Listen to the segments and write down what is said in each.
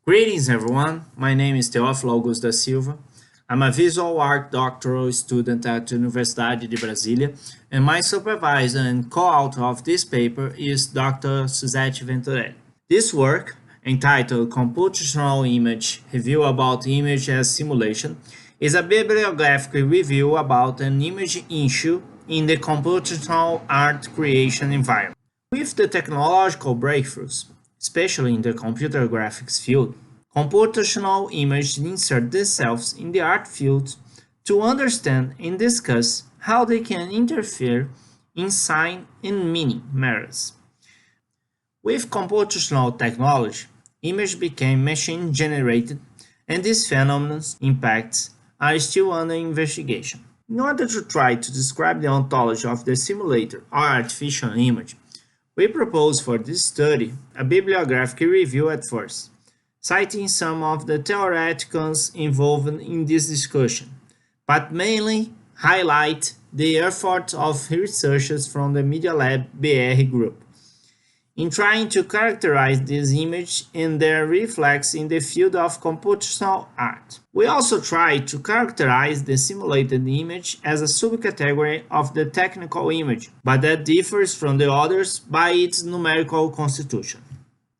Greetings everyone, my name is Teófilo Augusto da Silva. I'm a visual art doctoral student at the Universidade de Brasília, and my supervisor and co-author of this paper is Dr. Suzette Venturelli. This work, entitled Computational Image Review about Image as Simulation, is a bibliographic review about an image issue in the computational art creation environment. With the technological breakthroughs, especially in the computer graphics field, computational images insert themselves in the art field to understand and discuss how they can interfere in sign and meaning matters. With computational technology, images became machine-generated, and these phenomena impacts are still under investigation. In order to try to describe the ontology of the simulator or artificial image, we propose for this study a bibliographic review at first, citing some of the theoreticals involved in this discussion, but mainly highlight the efforts of researchers from the Media Lab BR group in trying to characterize this image and their reflex in the field of computational art. We also try to characterize the simulated image as a subcategory of the technical image, but that differs from the others by its numerical constitution.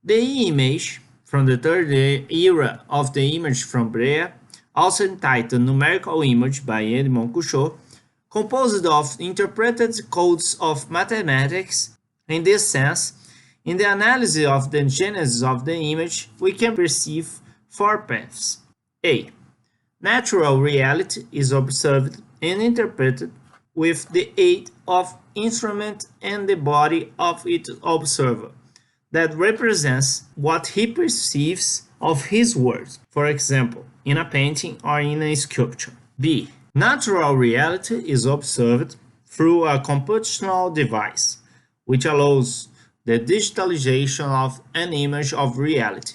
The image from the third era of the image from Brea, also entitled Numerical Image by Edmond Couchot, composed of interpreted codes of mathematics. In this sense, in the analysis of the genesis of the image, we can perceive four paths. A. Natural reality is observed and interpreted with the aid of instrument and the body of its observer that represents what he perceives of his world, for example, in a painting or in a sculpture. B. Natural reality is observed through a computational device, which allows the digitalization of an image of reality,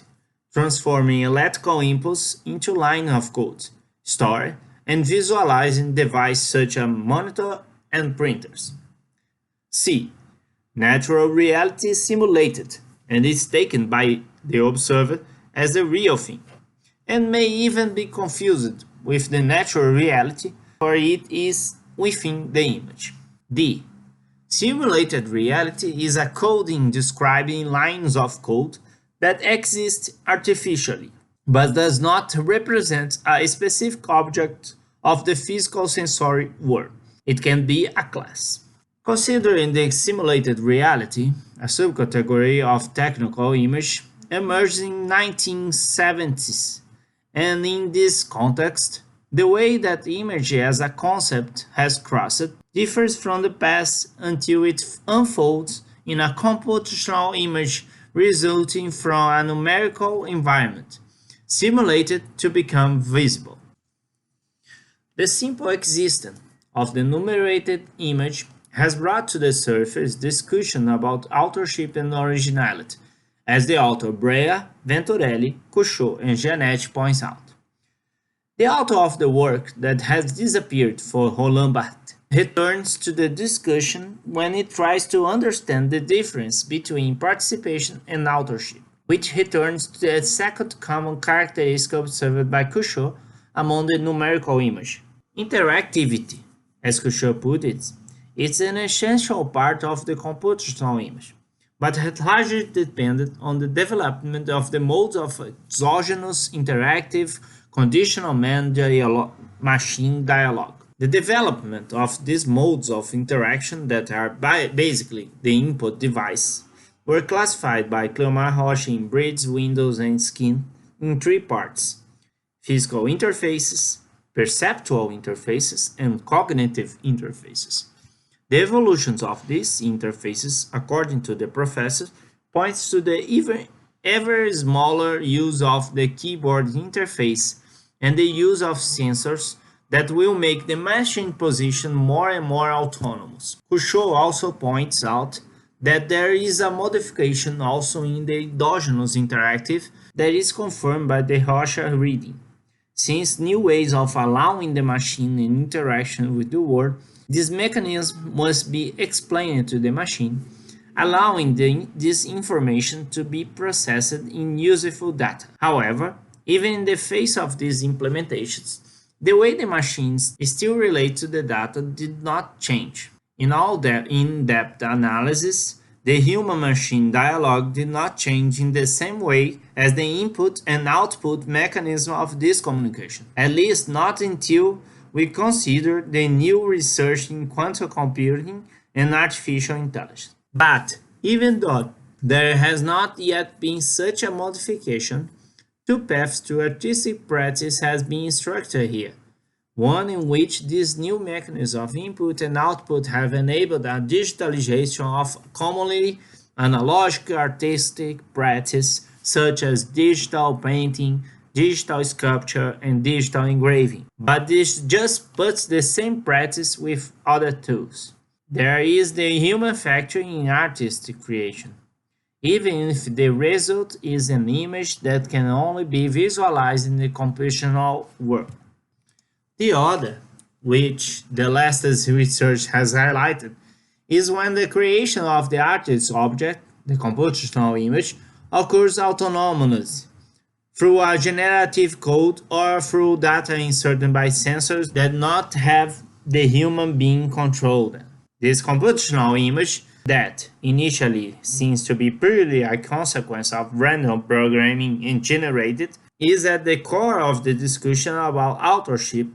transforming electrical impulse into line of code, story, and visualizing devices such as monitor and printers. C. Natural reality is simulated and is taken by the observer as the real thing, and may even be confused with the natural reality, for it is within the image. D. Simulated reality is a coding describing lines of code that exist artificially, but does not represent a specific object of the physical sensory world. It can be a class. Considering the simulated reality, a subcategory of technical image emerged in 1970s, and in this context, the way that image as a concept has crossed differs from the past until it unfolds in a computational image resulting from a numerical environment, simulated to become visible. The simple existence of the numerated image has brought to the surface discussion about authorship and originality, as the author Brea, Venturelli, Couchot, and Jeanette points out. The author of the work that has disappeared for Roland Barthes returns to the discussion when it tries to understand the difference between participation and authorship, which returns to the second common characteristic observed by Couchot among the numerical image. Interactivity, as Couchot put it, is an essential part of the computational image, but has largely depended on the development of the modes of exogenous interactive conditional man-machine dialogue. The development of these modes of interaction that are basically the input device were classified by Cleomar Rocha in Breeds, Windows, and Skin in three parts: physical interfaces, perceptual interfaces, and cognitive interfaces. The evolutions of these interfaces, according to the professor, points to the ever smaller use of the keyboard interface and the use of sensors that will make the machine position more and more autonomous. Couchot also points out that there is a modification also in the endogenous interactive that is confirmed by the Rocha reading. Since new ways of allowing the machine in interaction with the world, this mechanism must be explained to the machine, allowing this information to be processed in useful data. However, even in the face of these implementations, the way the machines still relate to the data did not change. In all that in-depth analysis, the human-machine dialogue did not change in the same way as the input and output mechanism of this communication, at least not until we consider the new research in quantum computing and artificial intelligence. But even though there has not yet been such a modification, two paths to artistic practice has been structured here. One in which these new mechanisms of input and output have enabled a digitalization of commonly analogic artistic practice such as digital painting, digital sculpture, and digital engraving. But this just puts the same practice with other tools. There is the human factor in artistic creation, even if the result is an image that can only be visualized in the computational world. The other, which the latest research has highlighted, is when the creation of the artist's object, the computational image, occurs autonomously, through a generative code or through data inserted by sensors that not have the human being control them. This computational image, that initially seems to be purely a consequence of random programming and generated, is at the core of the discussion about authorship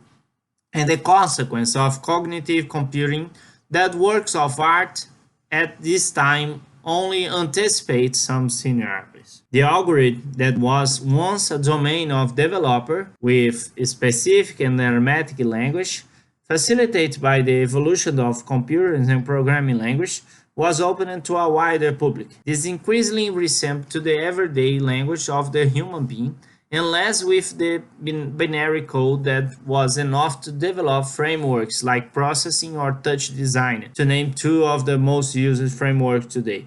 and the consequence of cognitive computing that works of art at this time only anticipate some scenarios. The algorithm that was once a domain of developer with specific and arithmetic language, facilitated by the evolution of computers and programming language, was opened to a wider public. This increasingly resembled to the everyday language of the human being, and less with the binary code that was enough to develop frameworks like processing or touch design, to name two of the most used frameworks today,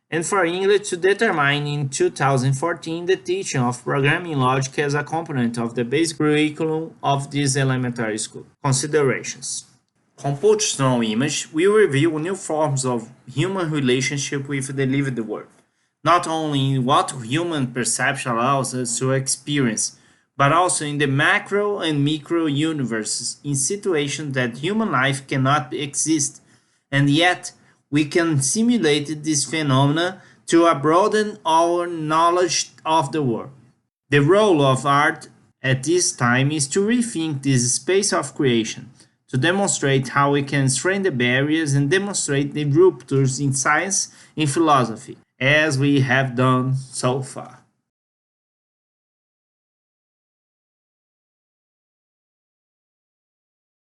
and for English to determine in 2014 the teaching of programming logic as a component of the basic curriculum of this elementary school. Considerations. Computational image will reveal new forms of human relationship with the lived world, not only in what human perception allows us to experience, but also in the macro and micro universes, in situations that human life cannot exist, and yet we can simulate this phenomena to broaden our knowledge of the world. The role of art at this time is to rethink this space of creation, to demonstrate how we can strain the barriers and demonstrate the ruptures in science and philosophy, as we have done so far.